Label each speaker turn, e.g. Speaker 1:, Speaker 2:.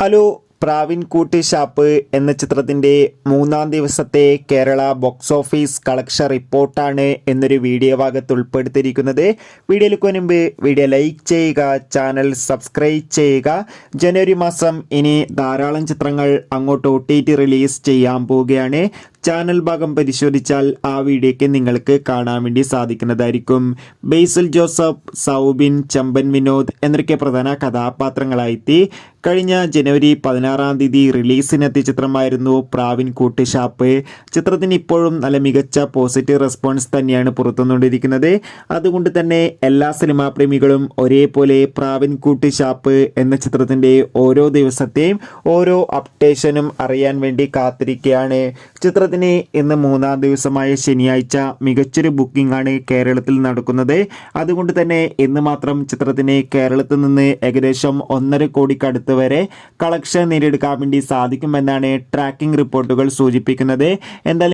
Speaker 1: Hello. പ്രാവിൻകൂട്ട് shop എന്ന ചിത്രത്തിൻ്റെ മൂന്നാം ദിവസത്തെ കേരള ബോക്സ് ഓഫീസ് കളക്ഷൻ റിപ്പോർട്ടാണ് എന്നൊരു വീഡിയോ ഭാഗത്ത് ഉൾപ്പെടുത്തിയിരിക്കുന്നത്. വീഡിയോയിലേക്ക് മുൻപ് വീഡിയോ ലൈക്ക് ചെയ്യുക, ചാനൽ സബ്സ്ക്രൈബ് ചെയ്യുക. ജനുവരി മാസം ഇനി ധാരാളം ചിത്രങ്ങൾ അങ്ങോട്ട് OTT റിലീസ് ചെയ്യാൻ പോവുകയാണ്. ചാനൽ ഭാഗം പരിശോധിച്ചാൽ ആ വീഡിയോയ്ക്ക് നിങ്ങൾക്ക് കാണാൻ വേണ്ടി സാധിക്കുന്നതായിരിക്കും. ബേസിൽ ജോസഫ്, സൗബിൻ, ചമ്പൻ വിനോദ് എന്നൊക്കെ പ്രധാന കഥാപാത്രങ്ങളായെത്തി കഴിഞ്ഞ ജനുവരി 16-ാം തീയതി റിലീസിനെത്തിയ ചിത്രമായിരുന്നു പ്രാവിൻകൂട്ട് ഷാപ്പ്. ചിത്രത്തിന് ഇപ്പോഴും നല്ല മികച്ച പോസിറ്റീവ് റെസ്പോൺസ് തന്നെയാണ് പുറത്തുകൊണ്ടിരിക്കുന്നത്. അതുകൊണ്ട് തന്നെ എല്ലാ സിനിമാ പ്രേമികളും ഒരേപോലെ പ്രാവിൻകൂട്ട് ഷാപ്പ് എന്ന ചിത്രത്തിൻ്റെ ഓരോ ദിവസത്തെയും ഓരോ അപ്ഡേഷനും അറിയാൻ വേണ്ടി കാത്തിരിക്കുകയാണ്. ചിത്രത്തിന് ഇന്ന് മൂന്നാം ദിവസമായ ശനിയാഴ്ച മികച്ചൊരു ബുക്കിംഗ് ആണ് കേരളത്തിൽ നടക്കുന്നത്. അതുകൊണ്ട് തന്നെ ഇന്ന് മാത്രം ചിത്രത്തിന് കേരളത്തിൽ നിന്ന് ഏകദേശം 1.5 കോടിക്കടുത്ത് വരെ കളക്ഷൻ നേടിയെടുക്കാൻ വേണ്ടി സാധിക്കുമെന്നാണ് ട്രാക്കിംഗ് റിപ്പോർട്ടുകൾ സൂചിപ്പിക്കുന്നത്. എന്തായാലും